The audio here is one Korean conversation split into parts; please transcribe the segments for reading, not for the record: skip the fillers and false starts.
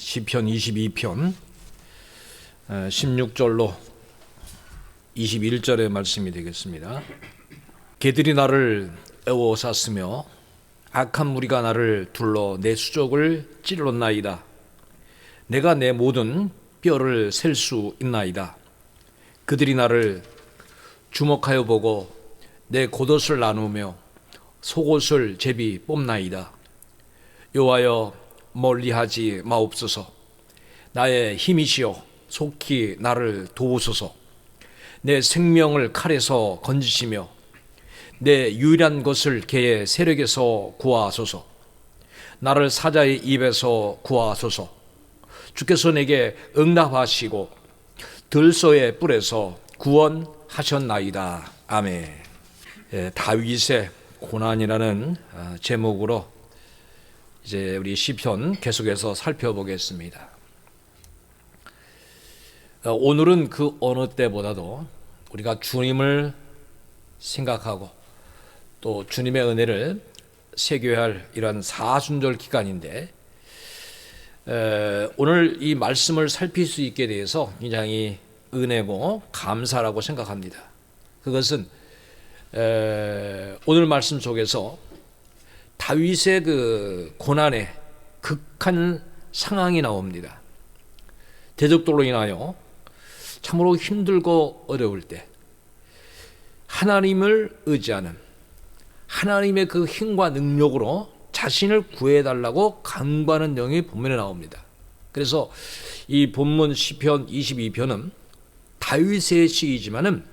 시편 22편 16절로 21절의 말씀이 되겠습니다. 개들이 나를 애워쌌으며 악한 무리가 나를 둘러 내 수족을 찔렀나이다. 내가 내 모든 뼈를 셀 수 있나이다. 그들이 나를 주목하여 보고 내 겉옷을 나누며 속옷을 제비 뽑나이다. 여호와여 멀리하지 마옵소서. 나의 힘이시여 속히 나를 도우소서. 내 생명을 칼에서 건지시며 내 유일한 것을 개의 세력에서 구하소서. 나를 사자의 입에서 구하소서. 주께서 내게 응답하시고 들소의 뿔에서 구원하셨나이다. 아멘. 다윗의 고난이라는 제목으로 이제 우리 시편 계속해서 살펴보겠습니다. 오늘은 그 어느 때보다도 우리가 주님을 생각하고 또 주님의 은혜를 새겨야 할 이런 사순절 기간인데, 오늘 이 말씀을 살필 수 있게 돼서 굉장히 은혜고 감사라고 생각합니다. 그것은 오늘 말씀 속에서 다윗의 그 고난의 극한 상황이 나옵니다. 대적들로 인하여 참으로 힘들고 어려울 때 하나님을 의지하는 하나님의 그 힘과 능력으로 자신을 구해달라고 간구하는 내용이 본문에 나옵니다. 그래서 이 본문 시편 22편은 다윗의 시이지만은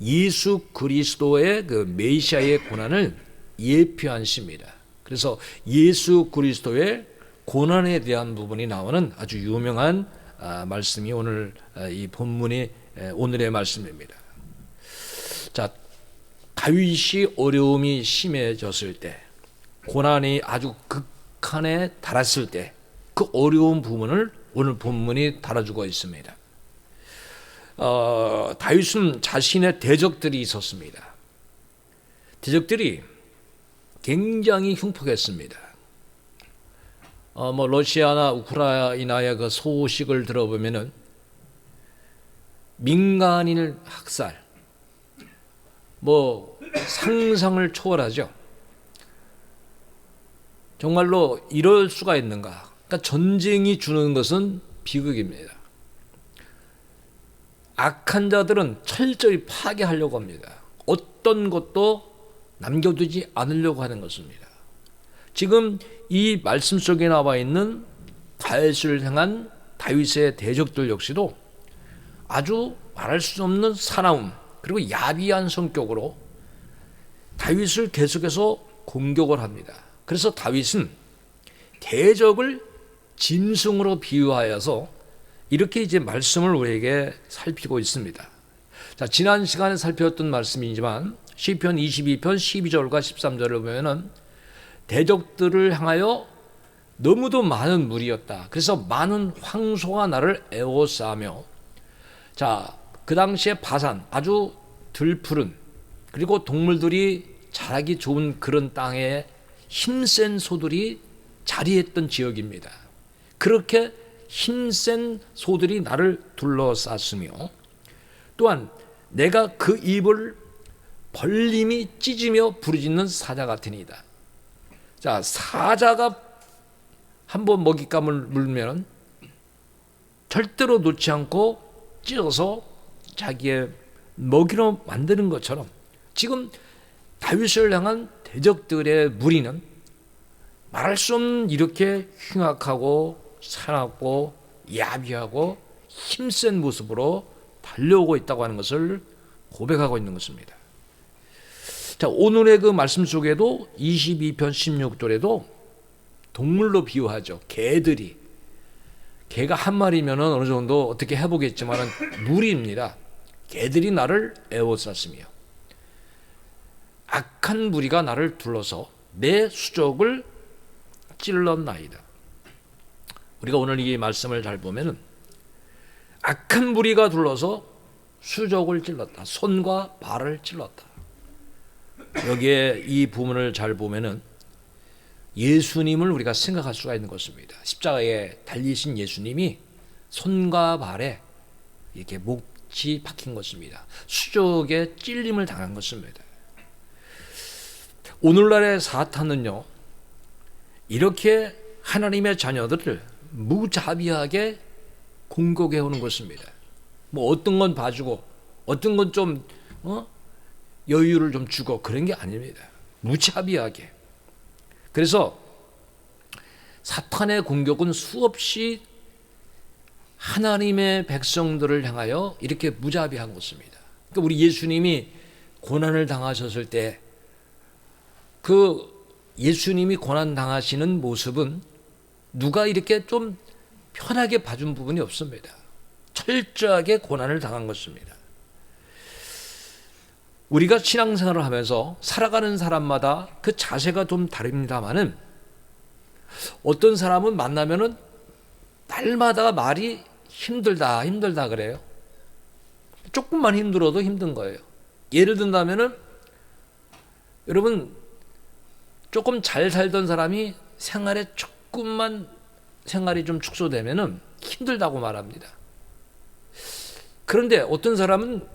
예수 그리스도의 그 메시아의 고난을 예표한 시입니다. 그래서 예수 그리스도의 고난에 대한 부분이 나오는 아주 유명한 말씀이 오늘 이 본문이 오늘의 말씀입니다. 자, 다윗이 어려움이 심해졌을 때, 고난이 아주 극한에 달했을 때 그 어려운 부분을 오늘 본문이 다뤄주고 있습니다. 다윗은 자신의 대적들이 있었습니다. 대적들이 굉장히 흉폭했습니다. 러시아나 우크라이나의 그 소식을 들어보면은 민간인 학살, 상상을 초월하죠. 정말로 이럴 수가 있는가? 그러니까 전쟁이 주는 것은 비극입니다. 악한 자들은 철저히 파괴하려고 합니다. 어떤 것도 남겨두지 않으려고 하는 것입니다. 지금 이 말씀 속에 나와 있는 다윗을 향한 다윗의 대적들 역시도 아주 말할 수 없는 사나움 그리고 야비한 성격으로 다윗을 계속해서 공격을 합니다. 그래서 다윗은 대적을 짐승으로 비유하여서 이렇게 이제 말씀을 우리에게 살피고 있습니다. 자, 지난 시간에 살펴봤던 말씀이지만 시편 22편 12절과 13절을 보면은 대적들을 향하여 너무도 많은 무리였다. 그래서 많은 황소가 나를 에워싸며, 자, 그 당시에 바산 아주 들푸른 그리고 동물들이 자라기 좋은 그런 땅에 힘센 소들이 자리했던 지역입니다. 그렇게 힘센 소들이 나를 둘러쌌으며, 또한 내가 그 입을 벌림이 찢으며 부르짖는 사자 같으니이다. 자, 사자가 한번 먹잇감을 물면 절대로 놓지 않고 찢어서 자기의 먹이로 만드는 것처럼 지금 다윗을 향한 대적들의 무리는 말할 수 없는 이렇게 흉악하고 사납고 야비하고 힘센 모습으로 달려오고 있다고 하는 것을 고백하고 있는 것입니다. 자, 오늘의 그 말씀 속에도 22편 16절에도 동물로 비유하죠. 개들이. 개가 한 마리면 어느 정도 어떻게 해보겠지만 무리입니다. 개들이 나를 에워쌌으며 악한 무리가 나를 둘러서 내 수족을 찔렀나이다. 우리가 오늘 이 말씀을 잘 보면은 악한 무리가 둘러서 수족을 찔렀다. 손과 발을 찔렀다. 여기에 이 부분을 잘 보면은 예수님을 우리가 생각할 수가 있는 것입니다. 십자가에 달리신 예수님이 손과 발에 이렇게 못이 박힌 것입니다. 수족에 찔림을 당한 것입니다. 오늘날의 사탄은요, 이렇게 하나님의 자녀들을 무자비하게 공격해 오는 것입니다. 뭐 어떤 건 봐주고 어떤 건 좀 여유를 좀 주고 그런 게 아닙니다. 무자비하게. 그래서 사탄의 공격은 수없이 하나님의 백성들을 향하여 이렇게 무자비한 것입니다. 그러니까 우리 예수님이 고난을 당하셨을 때 그 예수님이 고난 당하시는 모습은 누가 이렇게 좀 편하게 봐준 부분이 없습니다. 철저하게 고난을 당한 것입니다. 우리가 신앙생활을 하면서 살아가는 사람마다 그 자세가 좀 다릅니다만은 어떤 사람은 만나면은 날마다 말이 힘들다 그래요. 조금만 힘들어도 힘든 거예요. 예를 든다면은 여러분 조금 잘 살던 사람이 생활이 좀 축소되면은 힘들다고 말합니다. 그런데 어떤 사람은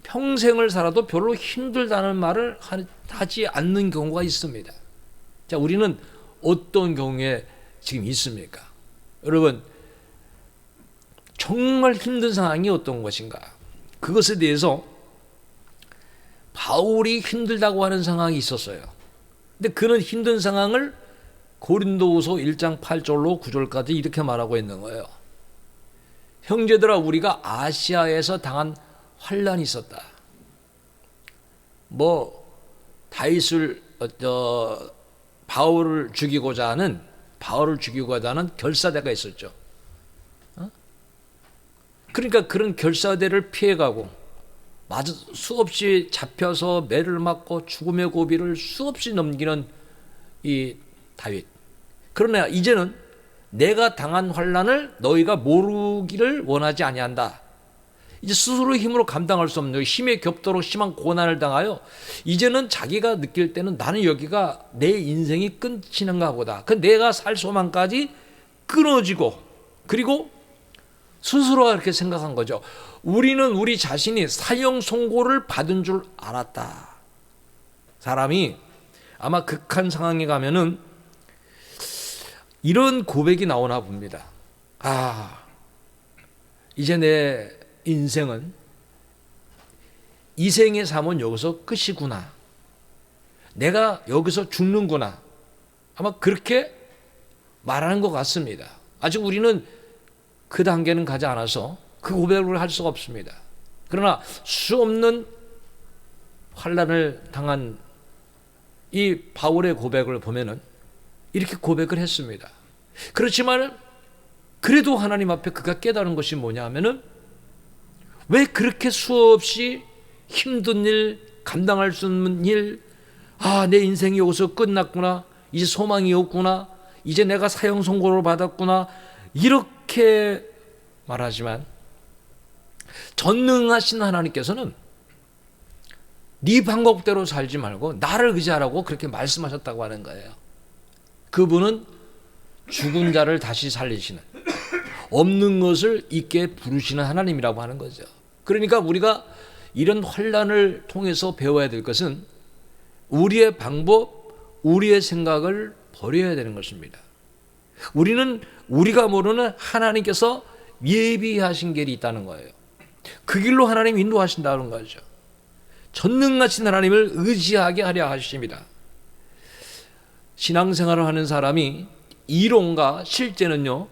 평생을 살아도 별로 힘들다는 말을 하지 않는 경우가 있습니다. 자, 우리는 어떤 경우에 지금 있습니까? 여러분, 정말 힘든 상황이 어떤 것인가? 그것에 대해서 바울이 힘들다고 하는 상황이 있었어요. 근데 그는 힘든 상황을 고린도후서 1장 8절로 9절까지 이렇게 말하고 있는 거예요. 형제들아, 우리가 아시아에서 당한 환난이 있었다. 다윗을 바울을 죽이고자 하는 결사대가 있었죠. 그러니까 그런 결사대를 피해가고 수없이 잡혀서 매를 맞고 죽음의 고비를 수없이 넘기는 이 다윗. 그러나 이제는 내가 당한 환난을 너희가 모르기를 원하지 아니한다. 이제 스스로 힘으로 감당할 수 없는 힘에 겹도록 심한 고난을 당하여 이제는 자기가 느낄 때는 나는 여기가 내 인생이 끝이는가 보다. 그 내가 살 소망까지 끊어지고 그리고 스스로가 그렇게 생각한 거죠. 우리는 우리 자신이 사형 선고를 받은 줄 알았다. 사람이 아마 극한 상황에 가면은 이런 고백이 나오나 봅니다. 이제 내 인생은 이 생의 삶은 여기서 끝이구나. 내가 여기서 죽는구나. 아마 그렇게 말하는 것 같습니다. 아직 우리는 그 단계는 가지 않아서 그 고백을 할 수가 없습니다. 그러나 수없는 환난을 당한 이 바울의 고백을 보면은 이렇게 고백을 했습니다. 그렇지만 그래도 하나님 앞에 그가 깨달은 것이 뭐냐 하면은 왜 그렇게 수없이 힘든 일, 감당할 수 없는 일, 내 인생이 여기서 끝났구나, 이제 소망이 없구나, 이제 내가 사형 선고를 받았구나, 이렇게 말하지만 전능하신 하나님께서는 네 방법대로 살지 말고 나를 의지하라고 그렇게 말씀하셨다고 하는 거예요. 그분은 죽은 자를 다시 살리시는, 없는 것을 있게 부르시는 하나님이라고 하는 거죠. 그러니까 우리가 이런 환난을 통해서 배워야 될 것은 우리의 방법, 우리의 생각을 버려야 되는 것입니다. 우리는 우리가 모르는 하나님께서 예비하신 길이 있다는 거예요. 그 길로 하나님이 인도하신다는 거죠. 전능하신 하나님을 의지하게 하려 하십니다. 신앙생활을 하는 사람이 이론과 실제는요,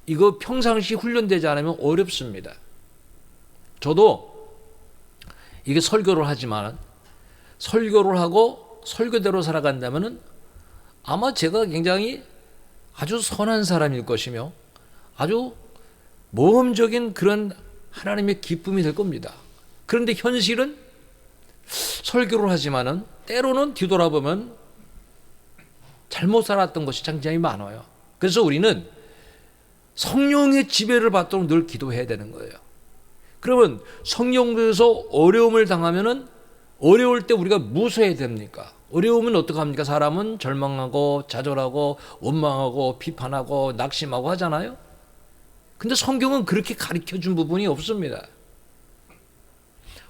이거 평상시 훈련되지 않으면 어렵습니다. 저도 이게 설교를 하지만 설교를 하고 설교대로 살아간다면은 아마 제가 굉장히 아주 선한 사람일 것이며 아주 모험적인 그런 하나님의 기쁨이 될 겁니다. 그런데 현실은 설교를 하지만은 때로는 뒤돌아보면 잘못 살았던 것이 굉장히 많아요. 그래서 우리는 성령의 지배를 받도록 늘 기도해야 되는 거예요. 그러면 성령에서 어려움을 당하면은 어려울 때 우리가 무엇을 해야 됩니까? 어려우면 어떡합니까? 사람은 절망하고 좌절하고 원망하고 비판하고 낙심하고 하잖아요. 근데 성경은 그렇게 가르쳐준 부분이 없습니다.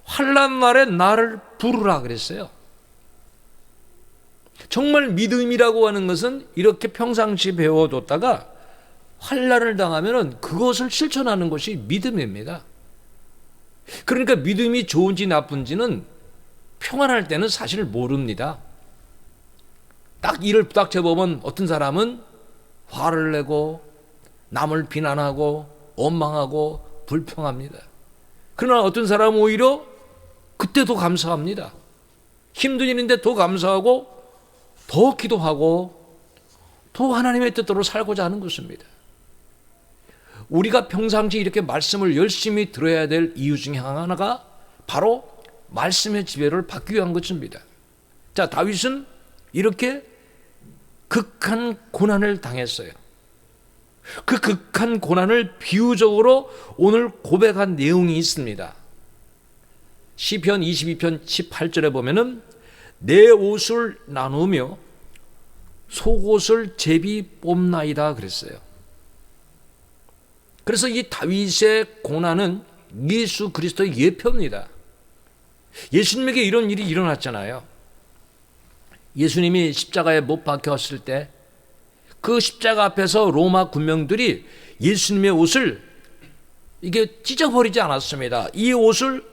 환난 날에 나를 부르라 그랬어요. 정말 믿음이라고 하는 것은 이렇게 평상시 배워뒀다가 환난을 당하면 그것을 실천하는 것이 믿음입니다. 그러니까 믿음이 좋은지 나쁜지는 평안할 때는 사실 모릅니다. 딱 이를 부닥쳐보면 어떤 사람은 화를 내고 남을 비난하고 원망하고 불평합니다. 그러나 어떤 사람은 오히려 그때도 감사합니다. 힘든 일인데 더 감사하고 더 기도하고 더 하나님의 뜻대로 살고자 하는 것입니다. 우리가 평상시 이렇게 말씀을 열심히 들어야 될 이유 중에 하나가 바로 말씀의 지배를 받기 위한 것입니다. 자, 다윗은 이렇게 극한 고난을 당했어요. 그 극한 고난을 비유적으로 오늘 고백한 내용이 있습니다. 시편 22편 18절에 보면은 내 옷을 나누며 속옷을 제비 뽑나이다 그랬어요. 그래서 이 다윗의 고난은 예수 그리스도의 예표입니다. 예수님에게 이런 일이 일어났잖아요. 예수님이 십자가에 못 박혔을 때 그 십자가 앞에서 로마 군병들이 예수님의 옷을 이게 찢어버리지 않았습니다. 이 옷을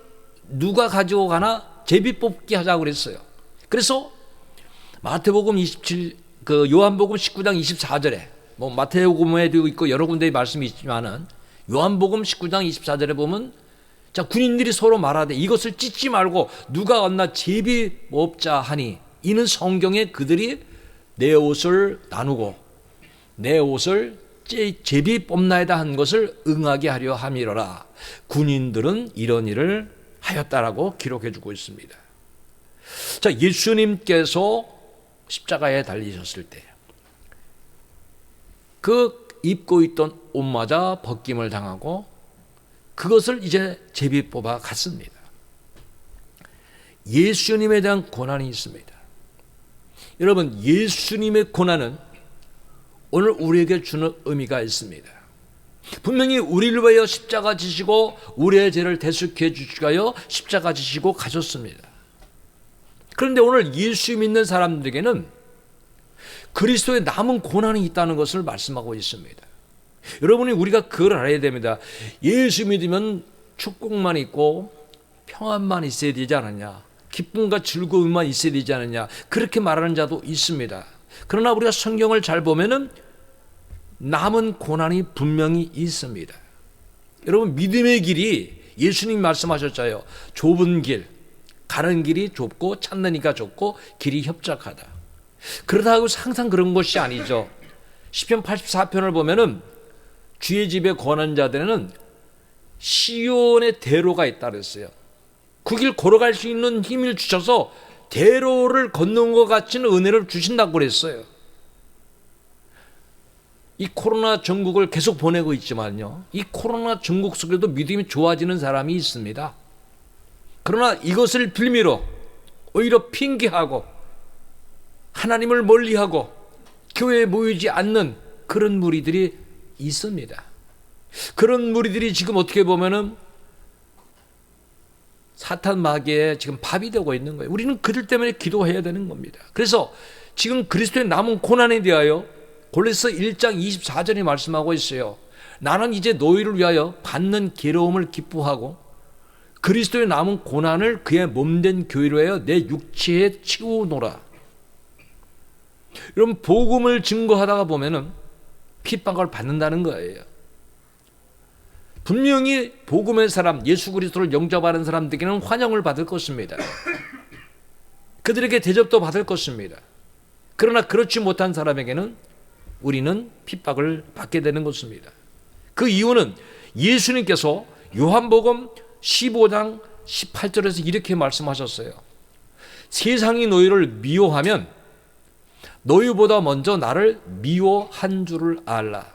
누가 가지고 가나 제비 뽑기 하자고 그랬어요. 그래서 마태복음 27, 요한복음 19장 24절에 뭐 마태복음에도 있고 여러 군데의 말씀이 있지만은 요한복음 19장 24절에 보면 자, 군인들이 서로 말하되 이것을 찢지 말고 누가 얻나 제비 뽑자 하니 이는 성경에 그들이 내 옷을 나누고 내 옷을 제비 뽑나이다 한 것을 응하게 하려 함이로라. 군인들은 이런 일을 하였다라고 기록해 주고 있습니다. 자, 예수님께서 십자가에 달리셨을 때 그 입고 있던 옷마저 벗김을 당하고 그것을 이제 제비 뽑아 갔습니다. 예수님에 대한 고난이 있습니다. 여러분, 예수님의 고난은 오늘 우리에게 주는 의미가 있습니다. 분명히 우리를 위하여 십자가 지시고 우리의 죄를 대속해 주시기 위하여 십자가 지시고 가셨습니다. 그런데 오늘 예수 믿는 사람들에게는 그리스도의 남은 고난이 있다는 것을 말씀하고 있습니다. 여러분이 우리가 그걸 알아야 됩니다. 예수 믿으면 축복만 있고 평안만 있어야 되지 않느냐, 기쁨과 즐거움만 있어야 되지 않느냐, 그렇게 말하는 자도 있습니다. 그러나 우리가 성경을 잘 보면은 남은 고난이 분명히 있습니다. 여러분, 믿음의 길이 예수님 말씀하셨잖아요. 좁은 길, 가는 길이 좁고 찾는 이가 좁고 길이 협착하다. 그렇다고 항상 그런 것이 아니죠. 시편 84편을 보면은 주의 집에 거하는 자들에는 시온의 대로가 있다 그랬어요. 그 길 걸어갈 수 있는 힘을 주셔서 대로를 걷는 것 같은 은혜를 주신다고 그랬어요. 이 코로나 전국을 계속 보내고 있지만요, 이 코로나 전국 속에도 믿음이 좋아지는 사람이 있습니다. 그러나 이것을 빌미로 오히려 핑계하고 하나님을 멀리하고 교회에 모이지 않는 그런 무리들이 있습니다. 그런 무리들이 지금 어떻게 보면은 사탄 마귀에 지금 밥이 되고 있는 거예요. 우리는 그들 때문에 기도해야 되는 겁니다. 그래서 지금 그리스도의 남은 고난에 대하여 골로새 1장 24절이 말씀하고 있어요. 나는 이제 너희를 위하여 받는 괴로움을 기뻐하고 그리스도의 남은 고난을 그의 몸된 교회로 하여 내 육체에 치우노라. 여러분, 복음을 증거하다가 보면은 핍박을 받는다는 거예요. 분명히 복음의 사람, 예수 그리스도를 영접하는 사람들에게는 환영을 받을 것입니다. 그들에게 대접도 받을 것입니다. 그러나 그렇지 못한 사람에게는 우리는 핍박을 받게 되는 것입니다. 그 이유는 예수님께서 요한복음 15장 18절에서 이렇게 말씀하셨어요. 세상이 너희를 미워하면 너희보다 먼저 나를 미워한 줄을 알라.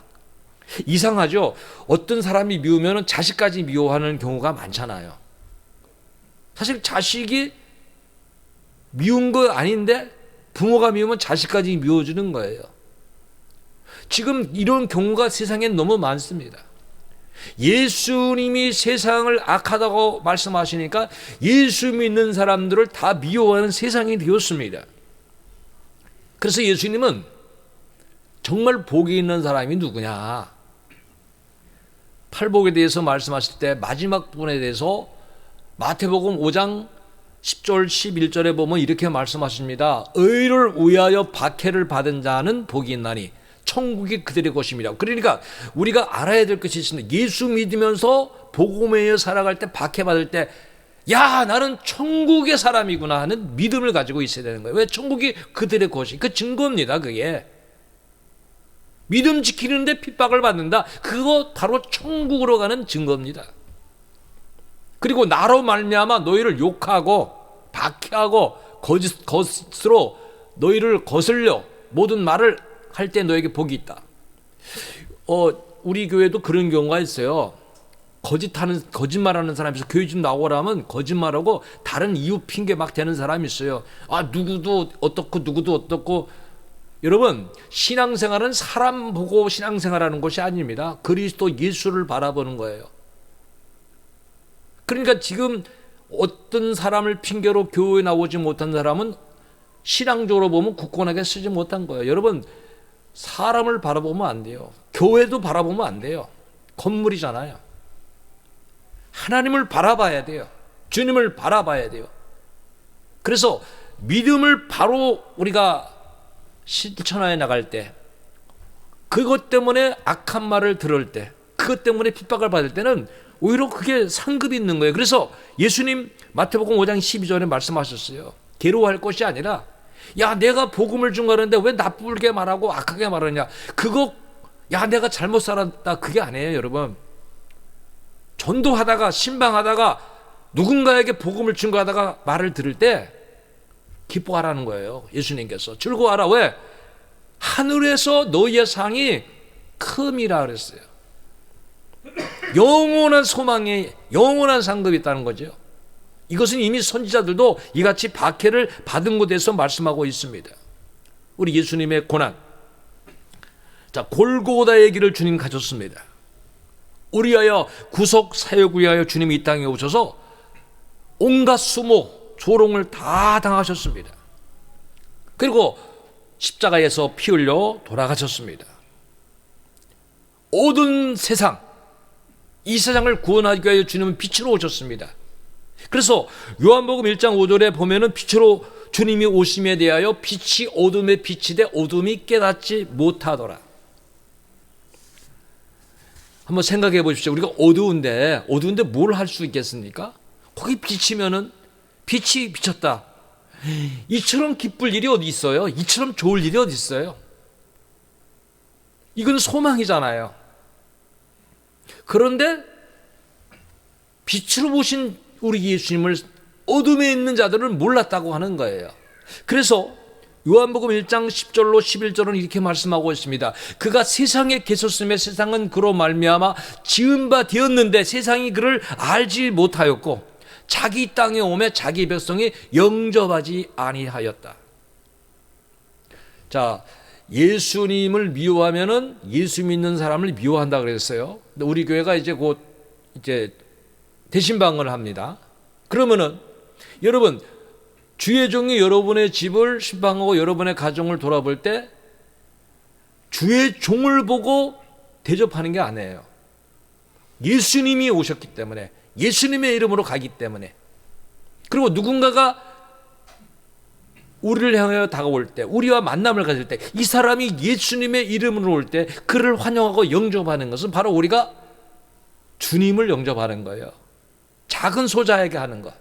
이상하죠? 어떤 사람이 미우면 자식까지 미워하는 경우가 많잖아요. 사실 자식이 미운 거 아닌데 부모가 미우면 자식까지 미워주는 거예요. 지금 이런 경우가 세상에 너무 많습니다. 예수님이 세상을 악하다고 말씀하시니까 예수 믿는 사람들을 다 미워하는 세상이 되었습니다. 그래서 예수님은 정말 복이 있는 사람이 누구냐? 팔복에 대해서 말씀하실 때 마지막 부분에 대해서 마태복음 5장 10절 11절에 보면 이렇게 말씀하십니다. 의를 위하여 박해를 받은 자는 복이 있나니 천국이 그들의 것입니다. 그러니까 우리가 알아야 될 것이 있습니다. 예수 믿으면서 복음에 의해 살아갈 때 박해받을 때 야, 나는 천국의 사람이구나 하는 믿음을 가지고 있어야 되는 거예요. 왜? 천국이 그들의 것이 그 증거입니다. 그게 믿음 지키는데 핍박을 받는다. 그거 바로 천국으로 가는 증거입니다. 그리고 나로 말미암아 너희를 욕하고 박해하고 거짓으로 너희를 거슬려 모든 말을 할 때 너에게 복이 있다. 우리 교회도 그런 경우가 있어요. 거짓말하는 사람이 있어. 교회 좀 나오라면 거짓말하고 다른 이유 핑계 막 대는 사람이 있어요. 아, 누구도 어떻고 누구도 어떻고. 여러분, 신앙생활은 사람 보고 신앙생활하는 것이 아닙니다. 그리스도 예수를 바라보는 거예요. 그러니까 지금 어떤 사람을 핑계로 교회에 나오지 못한 사람은 신앙적으로 보면 굳건하게 쓰지 못한 거예요. 여러분, 사람을 바라보면 안 돼요. 교회도 바라보면 안 돼요. 건물이잖아요. 하나님을 바라봐야 돼요. 주님을 바라봐야 돼요. 그래서 믿음을 바로 우리가 실천하여 나갈 때, 그것 때문에 악한 말을 들을 때, 그것 때문에 핍박을 받을 때는 오히려 그게 상급이 있는 거예요. 그래서 예수님 마태복음 5장 12절에 말씀하셨어요. 괴로워할 것이 아니라 야, 내가 복음을 준 거는데 왜 나쁘게 말하고 악하게 말하냐. 그거 야, 내가 잘못 살았다. 그게 아니에요, 여러분. 전도하다가 신방하다가 누군가에게 복음을 증거하다가 말을 들을 때 기뻐하라는 거예요. 예수님께서 즐거워하라. 왜? 하늘에서 너희의 상이 큼이라 그랬어요. 영원한 소망에 영원한 상급이 있다는 거죠. 이것은 이미 선지자들도 이같이 박해를 받은 것에 대해서 말씀하고 있습니다. 우리 예수님의 고난. 자, 골고다의 길을 주님 가셨습니다. 우리하여 구속 사역 위하여 주님이 이 땅에 오셔서 온갖 수모 조롱을 다 당하셨습니다. 그리고 십자가에서 피 흘려 돌아가셨습니다. 모든 세상, 이 세상을 구원하기 위하여 주님은 빛으로 오셨습니다. 그래서 요한복음 1장 5절에 보면은 빛으로 주님이 오심에 대하여 빛이 어둠에 비치되 어둠이 깨닫지 못하더라. 한번 생각해 보십시오. 우리가 어두운데 뭘 할 수 있겠습니까? 거기 비치면은 빛이 비쳤다. 이처럼 기쁠 일이 어디 있어요? 이처럼 좋을 일이 어디 있어요? 이건 소망이잖아요. 그런데 빛으로 보신 우리 예수님을 어둠에 있는 자들은 몰랐다고 하는 거예요. 그래서 요한복음 1장 10절로 11절은 이렇게 말씀하고 있습니다. 그가 세상에 계셨음에 세상은 그로 말미암아 지은 바 되었는데 세상이 그를 알지 못하였고 자기 땅에 오매 자기 백성이 영접하지 아니하였다. 자, 예수님을 미워하면은 예수 믿는 사람을 미워한다 그랬어요. 근데 우리 교회가 이제 곧 대신방을 합니다. 그러면은 여러분, 주의 종이 여러분의 집을 신방하고 여러분의 가정을 돌아볼 때 주의 종을 보고 대접하는 게 아니에요. 예수님이 오셨기 때문에, 예수님의 이름으로 가기 때문에. 그리고 누군가가 우리를 향하여 다가올 때, 우리와 만남을 가질 때, 이 사람이 예수님의 이름으로 올 때 그를 환영하고 영접하는 것은 바로 우리가 주님을 영접하는 거예요. 작은 소자에게 하는 것.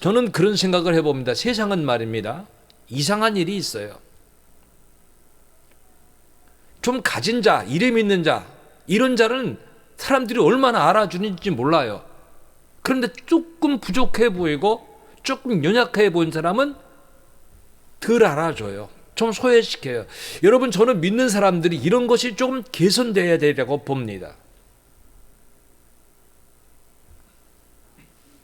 저는 그런 생각을 해봅니다. 세상은 말입니다, 이상한 일이 있어요. 좀 가진 자, 이름 있는 자, 이런 자는 사람들이 얼마나 알아주는지 몰라요. 그런데 조금 부족해 보이고 조금 연약해 보인 사람은 덜 알아줘요. 좀 소외시켜요. 여러분, 저는 믿는 사람들이 이런 것이 조금 개선돼야 되라고 봅니다.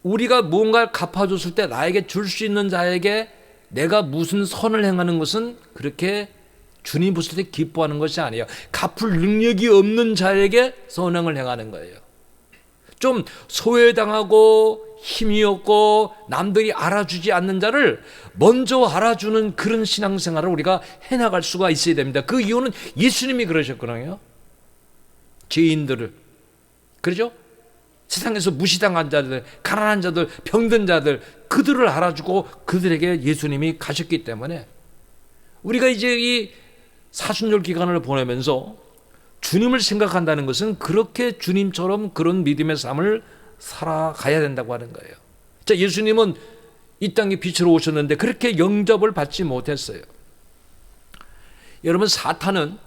우리가 무언가를 갚아줬을 때 나에게 줄 수 있는 자에게 내가 무슨 선을 행하는 것은 그렇게 주님 보실 때 기뻐하는 것이 아니에요. 갚을 능력이 없는 자에게 선행을 행하는 거예요. 좀 소외당하고 힘이 없고 남들이 알아주지 않는 자를 먼저 알아주는 그런 신앙생활을 우리가 해나갈 수가 있어야 됩니다. 그 이유는 예수님이 그러셨거든요. 죄인들을, 그렇죠? 세상에서 무시당한 자들, 가난한 자들, 병든 자들, 그들을 알아주고 그들에게 예수님이 가셨기 때문에 우리가 이제 이 사순절 기간을 보내면서 주님을 생각한다는 것은 그렇게 주님처럼 그런 믿음의 삶을 살아가야 된다고 하는 거예요. 자, 예수님은 이 땅에 빛으로 오셨는데 그렇게 영접을 받지 못했어요. 여러분, 사탄은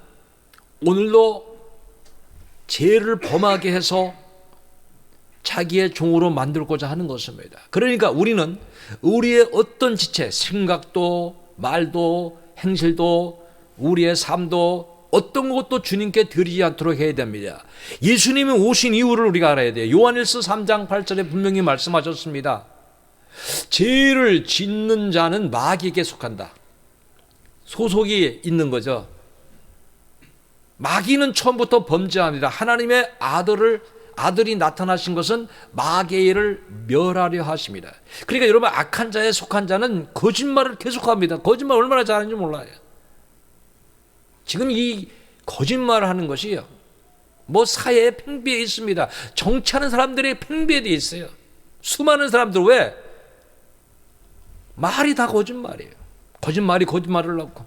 오늘도 죄를 범하게 해서 자기의 종으로 만들고자 하는 것입니다. 그러니까 우리는 우리의 어떤 지체, 생각도, 말도, 행실도, 우리의 삶도 어떤 것도 주님께 드리지 않도록 해야 됩니다. 예수님이 오신 이유를 우리가 알아야 돼요. 요한일서 3장 8절에 분명히 말씀하셨습니다. 죄를 짓는 자는 마귀에게 속한다. 소속이 있는 거죠. 마귀는 처음부터 범죄합니다. 하나님의 아들이 나타나신 것은 마귀를 멸하려 하십니다. 그러니까 여러분, 악한 자에 속한 자는 거짓말을 계속합니다. 거짓말 얼마나 잘하는지 몰라요. 지금 이 거짓말을 하는 것이요, 뭐 사회에 팽배해 있습니다. 정치하는 사람들이 팽배해 있어요. 수많은 사람들, 왜? 말이 다 거짓말이에요. 거짓말을 넣고.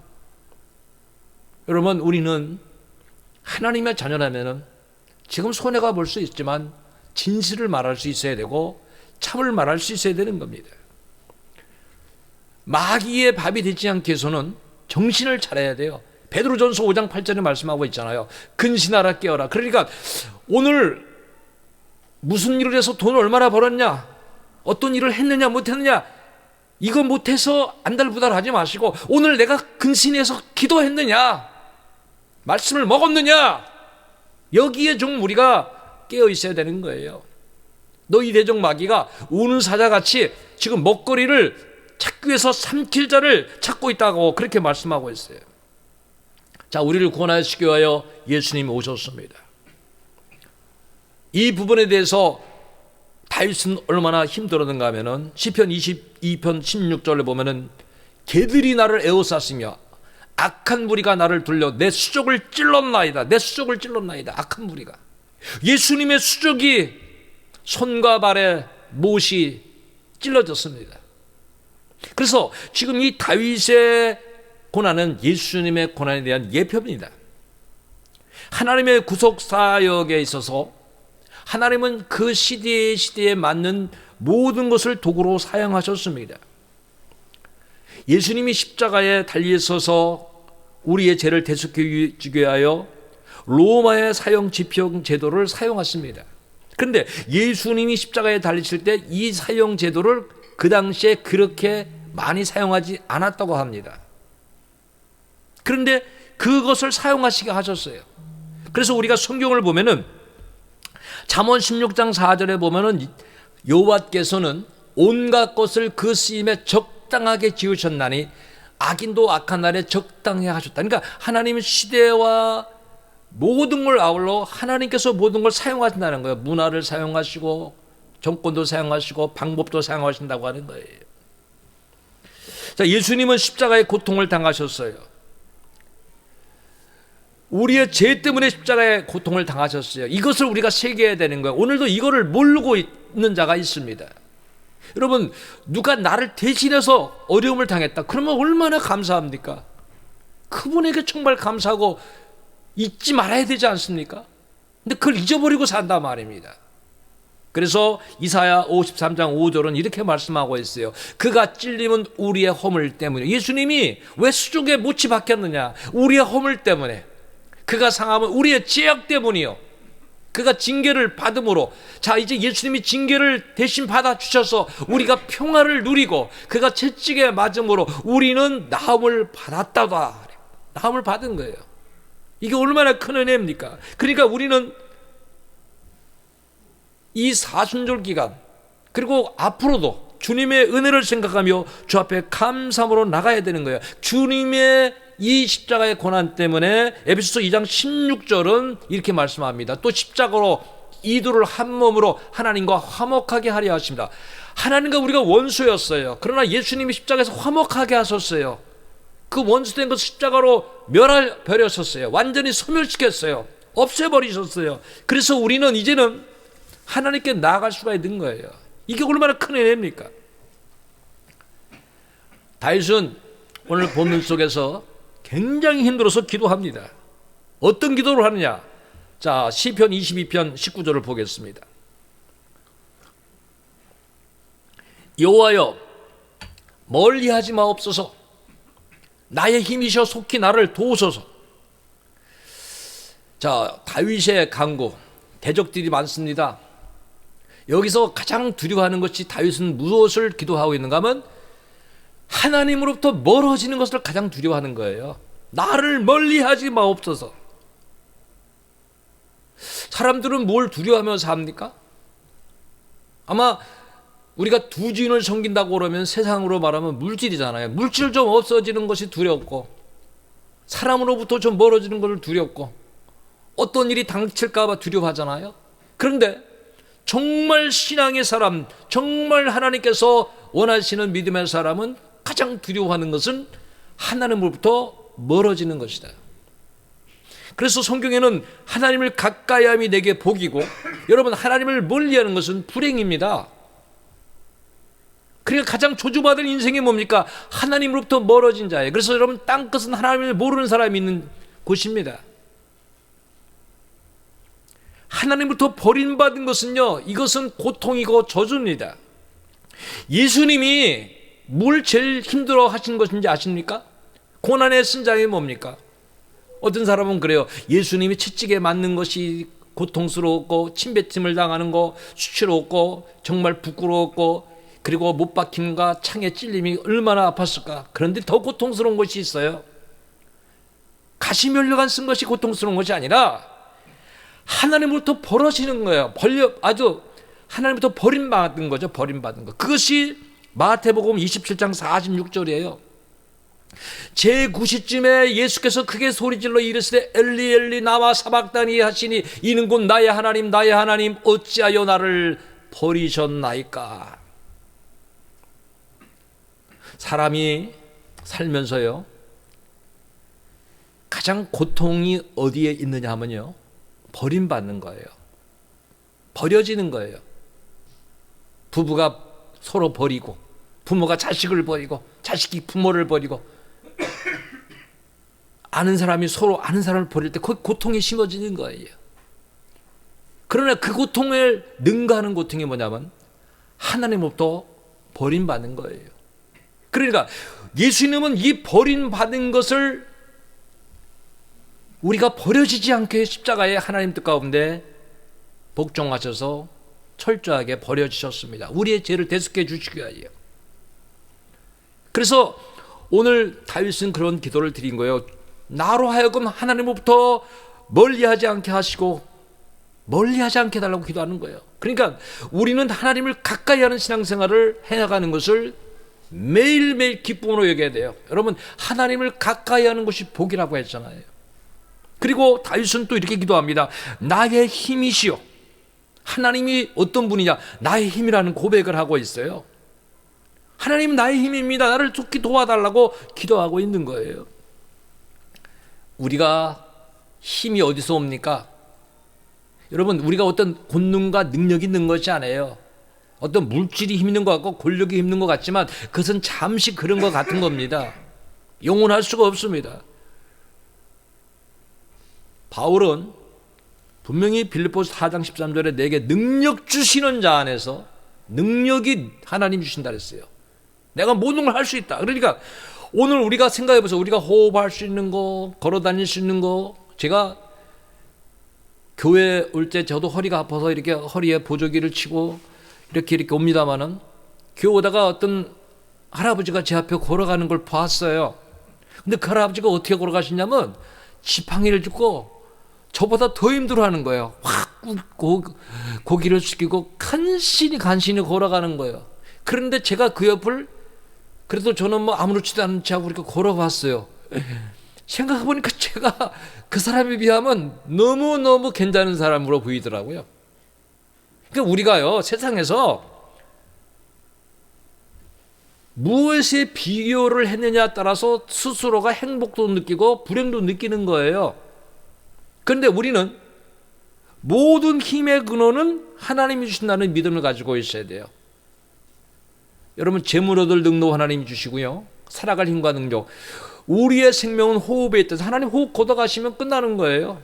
여러분, 우리는 하나님의 자녀라면은 지금 손해가 볼 수 있지만 진실을 말할 수 있어야 되고 참을 말할 수 있어야 되는 겁니다. 마귀의 밥이 되지 않게 해서는 정신을 차려야 돼요. 베드로전서 5장 8절에 말씀하고 있잖아요. 근신하라, 깨어라. 그러니까 오늘 무슨 일을 해서 돈을 얼마나 벌었냐, 어떤 일을 했느냐 못했느냐, 이거 못해서 안달부달하지 마시고 오늘 내가 근신해서 기도했느냐, 말씀을 먹었느냐, 여기에 좀 우리가 깨어 있어야 되는 거예요. 너희 대적 마귀가 우는 사자같이 지금 먹거리를 찾기 위해서 삼킬 자를 찾고 있다고 그렇게 말씀하고 있어요. 자, 우리를 구원하시기 위하여 예수님이 오셨습니다. 이 부분에 대해서 다윗은 얼마나 힘들었는가 하면은 시편 22편 16절에 보면은 개들이 나를 에워쌌으며 악한 무리가 나를 둘러 내 수족을 찔렀나이다. 내 수족을 찔렀나이다. 악한 무리가. 예수님의 수족이 손과 발에 못이 찔러졌습니다. 그래서 지금 이 다윗의 고난은 예수님의 고난에 대한 예표입니다. 하나님의 구속 사역에 있어서 하나님은 그 시대에 맞는 모든 것을 도구로 사용하셨습니다. 예수님이 십자가에 달리셔서 우리의 죄를 대속해 주기 위하여 로마의 사형 집행 제도를 사용했습니다. 그런데 예수님이 십자가에 달리실 때 이 사형 제도를 그 당시에 그렇게 많이 사용하지 않았다고 합니다. 그런데 그것을 사용하시게 하셨어요. 그래서 우리가 성경을 보면은 잠언 16장 4절에 보면은 여호와께서는 온갖 것을 그 쓰임에 적당하게 지으셨나니 악인도 악한 날에 적당히 하셨다. 그러니까 하나님의 시대와 모든 걸 아울러 하나님께서 모든 걸 사용하신다는 거예요. 문화를 사용하시고 정권도 사용하시고 방법도 사용하신다고 하는 거예요. 자, 예수님은 십자가의 고통을 당하셨어요. 우리의 죄 때문에 십자가의 고통을 당하셨어요. 이것을 우리가 새겨야 되는 거예요. 오늘도 이거를 모르고 있는 자가 있습니다. 여러분, 누가 나를 대신해서 어려움을 당했다, 그러면 얼마나 감사합니까? 그분에게 정말 감사하고 잊지 말아야 되지 않습니까? 근데 그걸 잊어버리고 산단 말입니다. 그래서 이사야 53장 5절은 이렇게 말씀하고 있어요. 그가 찔림은 우리의 허물 때문에. 예수님이 왜 수족에 못이 박혔느냐? 우리의 허물 때문에. 그가 상함은 우리의 죄악 때문이요. 그가 징계를 받음으로. 자, 이제 예수님이 징계를 대신 받아주셔서 우리가 평화를 누리고 그가 채찍에 맞음으로 우리는 나음을 받았다다. 나음을 받은 거예요. 이게 얼마나 큰 은혜입니까? 그러니까 우리는 이 사순절 기간, 그리고 앞으로도 주님의 은혜를 생각하며 주 앞에 감사함으로 나가야 되는 거예요. 주님의 이 십자가의 고난 때문에 에베소서 2장 16절은 이렇게 말씀합니다. 또 십자가로 이두를 한 몸으로 하나님과 화목하게 하려 하십니다. 하나님과 우리가 원수였어요. 그러나 예수님이 십자가에서 화목하게 하셨어요. 그 원수된 것을 십자가로 멸하셨어요. 완전히 소멸시켰어요. 없애버리셨어요. 그래서 우리는 이제는 하나님께 나아갈 수가 있는 거예요. 이게 얼마나 큰 은혜입니까? 다윗은 오늘 본문 속에서 굉장히 힘들어서 기도합니다. 어떤 기도를 하느냐? 자, 시편 22편 19절을 보겠습니다. 여호와여, 멀리하지 마옵소서. 나의 힘이셔 속히 나를 도우소서. 자, 다윗의 간구, 대적들이 많습니다. 여기서 가장 두려워하는 것이 다윗은 무엇을 기도하고 있는가 하면 하나님으로부터 멀어지는 것을 가장 두려워하는 거예요. 나를 멀리하지 마옵소서. 사람들은 뭘 두려워하며 삽니까? 아마 우리가 두 주인을 섬긴다고 그러면 세상으로 말하면 물질이잖아요. 물질 좀 없어지는 것이 두렵고, 사람으로부터 좀 멀어지는 것을 두렵고, 어떤 일이 닥칠까 봐 두려워하잖아요. 그런데 정말 신앙의 사람, 정말 하나님께서 원하시는 믿음의 사람은 가장 두려워하는 것은 하나님으로부터 멀어지는 것이다. 그래서 성경에는 하나님을 가까이 함이 내게 복이고, 여러분, 하나님을 멀리하는 것은 불행입니다. 그러니까 가장 저주받은 인생이 뭡니까? 하나님으로부터 멀어진 자예요. 그래서 여러분, 땅끝은 하나님을 모르는 사람이 있는 곳입니다. 하나님부터 버림받은 것은요, 이것은 고통이고 저주입니다. 예수님이 뭘 제일 힘들어 하신 것인지 아십니까? 고난의 순장이 뭡니까? 어떤 사람은 그래요. 예수님이 채찍에 맞는 것이 고통스러웠고, 침뱉음을 당하는 거 수치스럽고, 정말 부끄러웠고, 그리고 못 박힘과 창에 찔림이 얼마나 아팠을까. 그런데 더 고통스러운 것이 있어요. 가시면류관 쓴 것이 고통스러운 것이 아니라 하나님으로부터 벌어지는 거예요. 아주 하나님부터 버림받은 거죠. 버림받은 거. 그것이 마태복음 27장 46절이에요. 제9시쯤에 예수께서 크게 소리질러 이르시되 엘리 엘리 나와 사박다니 하시니 이는 곧 나의 하나님 어찌하여 나를 버리셨나이까. 사람이 살면서요, 가장 고통이 어디에 있느냐 하면요, 버림받는 거예요. 버려지는 거예요. 부부가 서로 버리고, 부모가 자식을 버리고, 자식이 부모를 버리고, 아는 사람이 서로 아는 사람을 버릴 때 거기 고통이 심어지는 거예요. 그러나 그 고통을 능가하는 고통이 뭐냐면 하나님으로부터 버림받는 거예요. 그러니까 예수님은 이 버림받은 것을 우리가 버려지지 않게 십자가에 하나님 뜻 가운데 복종하셔서 철저하게 버려지셨습니다. 우리의 죄를 대속해 주시기 위하여. 그래서 오늘 다윗은 그런 기도를 드린 거예요. 나로 하여금 하나님으로부터 멀리하지 않게 하시고 멀리하지 않게 해달라고 기도하는 거예요. 그러니까 우리는 하나님을 가까이 하는 신앙생활을 해나가는 것을 매일매일 기쁨으로 여겨야 돼요. 여러분, 하나님을 가까이 하는 것이 복이라고 했잖아요. 그리고 다윗은 또 이렇게 기도합니다. 나의 힘이시여. 하나님이 어떤 분이냐? 나의 힘이라는 고백을 하고 있어요. 하나님 나의 힘입니다. 나를 좋게 도와달라고 기도하고 있는 거예요. 우리가 힘이 어디서 옵니까? 여러분, 우리가 어떤 본능과 능력이 있는 것이 아니에요. 어떤 물질이 힘 있는 것 같고 권력이 힘든 것 같지만 그것은 잠시 그런 것 같은 겁니다. 영원할 수가 없습니다. 바울은 분명히 빌립보서 4장 13절에 내게 능력 주시는 자 안에서 능력이 하나님 주신다 그랬어요. 내가 모든 걸 할 수 있다. 그러니까 오늘 우리가 생각해 보세요. 우리가 호흡할 수 있는 거, 걸어 다닐 수 있는 거. 제가 교회 올 때 저도 허리가 아파서 이렇게 허리에 보조기를 치고 이렇게 옵니다마는 교회 오다가 어떤 할아버지가 제 앞에 걸어가는 걸 봤어요. 근데 그 할아버지가 어떻게 걸어가시냐면 지팡이를 짚고 저보다 더 힘들어하는 거예요. 확 고기를 숙이고 간신히 걸어가는 거예요. 그런데 제가 그 옆을 그래도 저는 뭐 아무렇지도 않지 하고 이렇게 걸어봤어요. 생각해보니까 제가 그 사람에 비하면 너무너무 괜찮은 사람으로 보이더라고요. 그러니까 우리가요, 세상에서 무엇에 비교를 했느냐에 따라서 스스로가 행복도 느끼고 불행도 느끼는 거예요. 그런데 우리는 모든 힘의 근원은 하나님이 주신다는 믿음을 가지고 있어야 돼요. 여러분, 재물 얻을 능력 하나님이 주시고요, 살아갈 힘과 능력, 우리의 생명은 호흡에 있다. 하나님 호흡 걷어가시면 끝나는 거예요.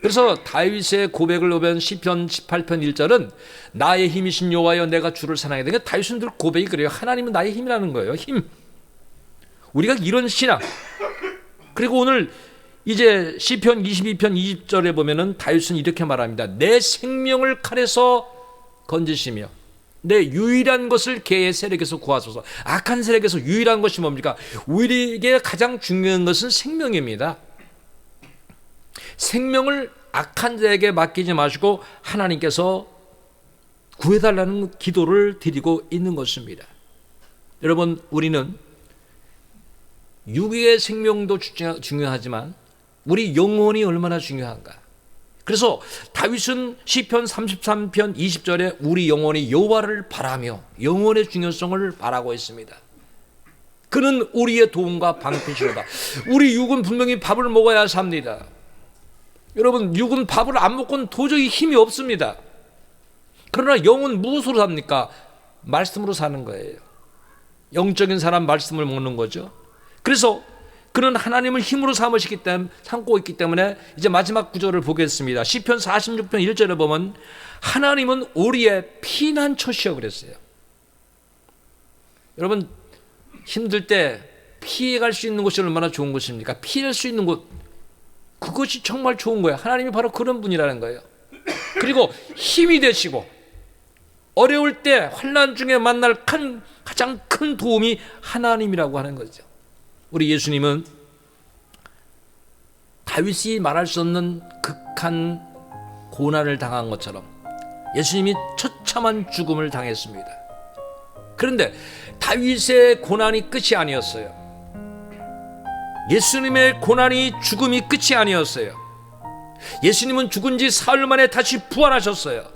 그래서 다윗의 고백을 보면 시편 18편 1절은 나의 힘이신 여호와여 내가 주를 사랑하게 되니까 다윗은 늘 고백이 그래요. 하나님은 나의 힘이라는 거예요. 힘. 우리가 이런 신앙. 그리고 오늘 이제 시편 22편 20절에 보면은 다윗은 이렇게 말합니다. 내 생명을 칼에서 건지시며 내 유일한 것을 개의 세력에서 구하소서. 악한 세력에서 유일한 것이 뭡니까? 우리에게 가장 중요한 것은 생명입니다. 생명을 악한 자에게 맡기지 마시고 하나님께서 구해달라는 기도를 드리고 있는 것입니다. 여러분, 우리는 육의 생명도 중요하지만 우리 영혼이 얼마나 중요한가. 그래서 다윗은 시편 33편 20절에 우리 영혼이 여호와를 바라며 영혼의 중요성을 바라고 있습니다. 그는 우리의 도움과 방패시로다. 우리 육은 분명히 밥을 먹어야 삽니다. 여러분, 육은 밥을 안 먹고는 도저히 힘이 없습니다. 그러나 영은 무엇으로 삽니까? 말씀으로 사는 거예요. 영적인 사람 말씀을 먹는 거죠. 그래서 그는 하나님을 힘으로 삼고 있기 때문에 이제 마지막 구절을 보겠습니다. 시편 46편 1절에 보면 하나님은 우리의 피난처시여 그랬어요. 여러분, 힘들 때 피해갈 수 있는 곳이 얼마나 좋은 곳입니까? 피할 수 있는 곳, 그것이 정말 좋은 거예요. 하나님이 바로 그런 분이라는 거예요. 그리고 힘이 되시고 어려울 때 환난 중에 만날 가장 큰 도움이 하나님이라고 하는 거죠. 우리 예수님은 다윗이 말할 수 없는 극한 고난을 당한 것처럼 예수님이 처참한 죽음을 당했습니다. 그런데 다윗의 고난이 끝이 아니었어요. 예수님의 고난이 죽음이 끝이 아니었어요. 예수님은 죽은 지 사흘 만에 다시 부활하셨어요.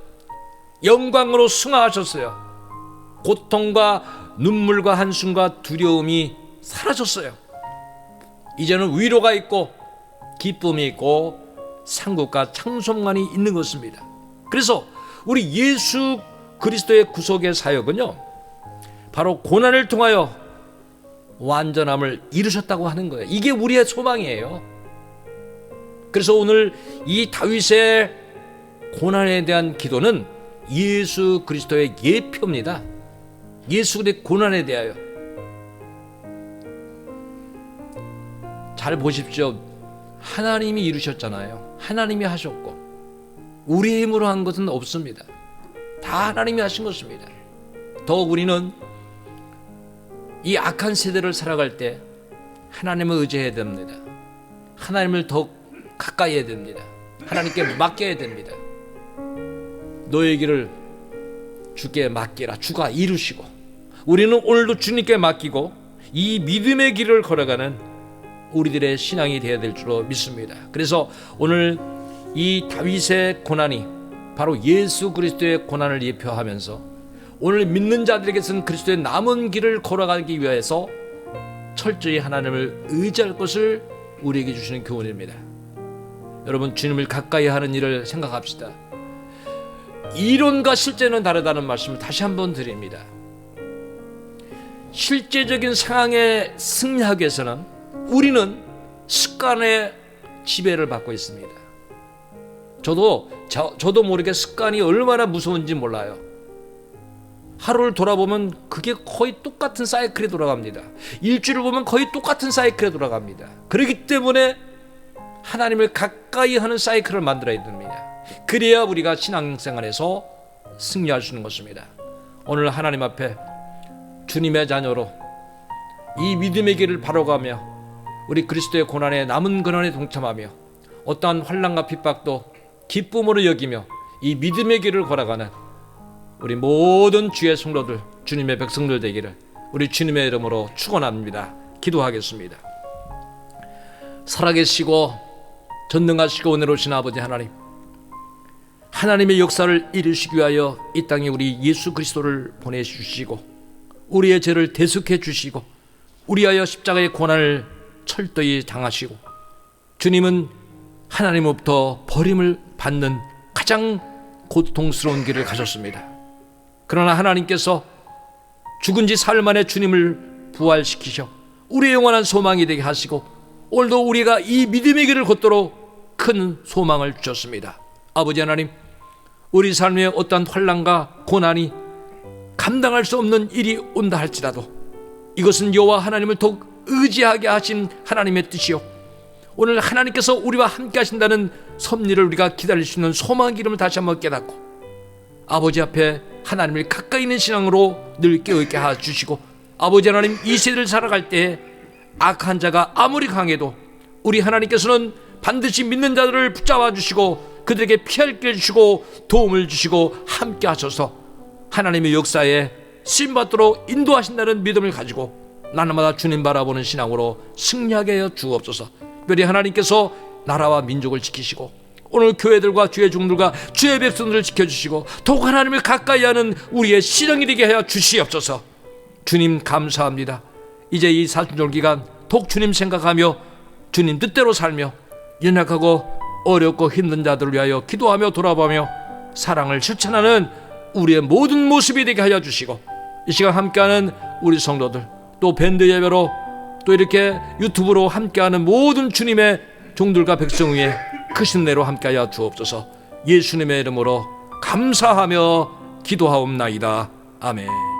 영광으로 승하하셨어요. 고통과 눈물과 한숨과 두려움이 사라졌어요. 이제는 위로가 있고 기쁨이 있고 상급과 창송만이 있는 것입니다. 그래서 우리 예수 그리스도의 구속의 사역은요, 바로 고난을 통하여 완전함을 이루셨다고 하는 거예요. 이게 우리의 소망이에요. 그래서 오늘 이 다윗의 고난에 대한 기도는 예수 그리스도의 예표입니다. 예수 그리스도의 고난에 대하여. 잘 보십시오. 하나님이 이루셨잖아요. 하나님이 하셨고 우리의 힘으로 한 것은 없습니다. 다 하나님이 하신 것입니다. 더욱 우리는 이 악한 세대를 살아갈 때 하나님을 의지해야 됩니다. 하나님을 더욱 가까이 해야 됩니다. 하나님께 맡겨야 됩니다. 너의 길을 주께 맡기라. 주가 이루시고 우리는 오늘도 주님께 맡기고 이 믿음의 길을 걸어가는 우리들의 신앙이 되어야 될 줄로 믿습니다. 그래서 오늘 이 다윗의 고난이 바로 예수 그리스도의 고난을 예표하면서 오늘 믿는 자들에게서는 그리스도의 남은 길을 걸어가기 위해서 철저히 하나님을 의지할 것을 우리에게 주시는 교훈입니다. 여러분, 주님을 가까이 하는 일을 생각합시다. 이론과 실제는 다르다는 말씀을 다시 한번 드립니다. 실제적인 상황에 승리하기 위해서는 우리는 습관의 지배를 받고 있습니다. 저도 모르게 습관이 얼마나 무서운지 몰라요. 하루를 돌아보면 그게 거의 똑같은 사이클에 돌아갑니다. 일주일을 보면 거의 똑같은 사이클에 돌아갑니다. 그렇기 때문에 하나님을 가까이 하는 사이클을 만들어야 됩니다. 그래야 우리가 신앙생활에서 승리할 수 있는 것입니다. 오늘 하나님 앞에 주님의 자녀로 이 믿음의 길을 바로가며 우리 그리스도의 고난에 남은 고난에 동참하며 어떠한 환난과 핍박도 기쁨으로 여기며 이 믿음의 길을 걸어가는 우리 모든 주의 성도들, 주님의 백성들 되기를 우리 주님의 이름으로 축원합니다. 기도하겠습니다. 살아계시고 전능하시고 은혜로우신 아버지 하나님, 하나님의 역사를 이루시기 위하여 이 땅에 우리 예수 그리스도를 보내주시고 우리의 죄를 대속해 주시고 우리하여 십자가의 고난을 철저히 당하시고, 주님은 하나님으로부터 버림을 받는 가장 고통스러운 길을 가셨습니다. 그러나 하나님께서 죽은 지 사흘 만에 주님을 부활시키셔 우리의 영원한 소망이 되게 하시고, 오늘도 우리가 이 믿음의 길을 걷도록 큰 소망을 주셨습니다. 아버지 하나님, 우리 삶에 어떠한 환난과 고난이 감당할 수 없는 일이 온다 할지라도 이것은 여호와 하나님을 더욱 의지하게 하신 하나님의 뜻이요, 오늘 하나님께서 우리와 함께 하신다는 섭리를 우리가 기다릴 수 있는 소망의 기름을 다시 한번 깨닫고 아버지 앞에 하나님을 가까이 있는 신앙으로 늘 깨어있게 해주시고, 아버지 하나님, 이 세대를 살아갈 때 악한 자가 아무리 강해도 우리 하나님께서는 반드시 믿는 자들을 붙잡아 주시고 그들에게 피할 길을 주시고 도움을 주시고 함께 하셔서 하나님의 역사에 쓰임받도록 인도하신다는 믿음을 가지고 날마다 주님 바라보는 신앙으로 승리하게 하여 주옵소서. 특별히 하나님께서 나라와 민족을 지키시고 오늘 교회들과 주의 종들과 주의 백성들을 지켜주시고 더욱 하나님을 가까이 하는 우리의 신앙이 되게 하여 주시옵소서. 주님 감사합니다. 이제 이 사순절 기간 더욱 주님 생각하며 주님 뜻대로 살며 연약하고 어렵고 힘든 자들을 위하여 기도하며 돌아보며 사랑을 실천하는 우리의 모든 모습이 되게 하여 주시고, 이 시간 함께하는 우리 성도들, 또 밴드 예배로 또 이렇게 유튜브로 함께하는 모든 주님의 종들과 백성 위에 크신 은혜로 함께하여 주옵소서. 예수님의 이름으로 감사하며 기도하옵나이다. 아멘.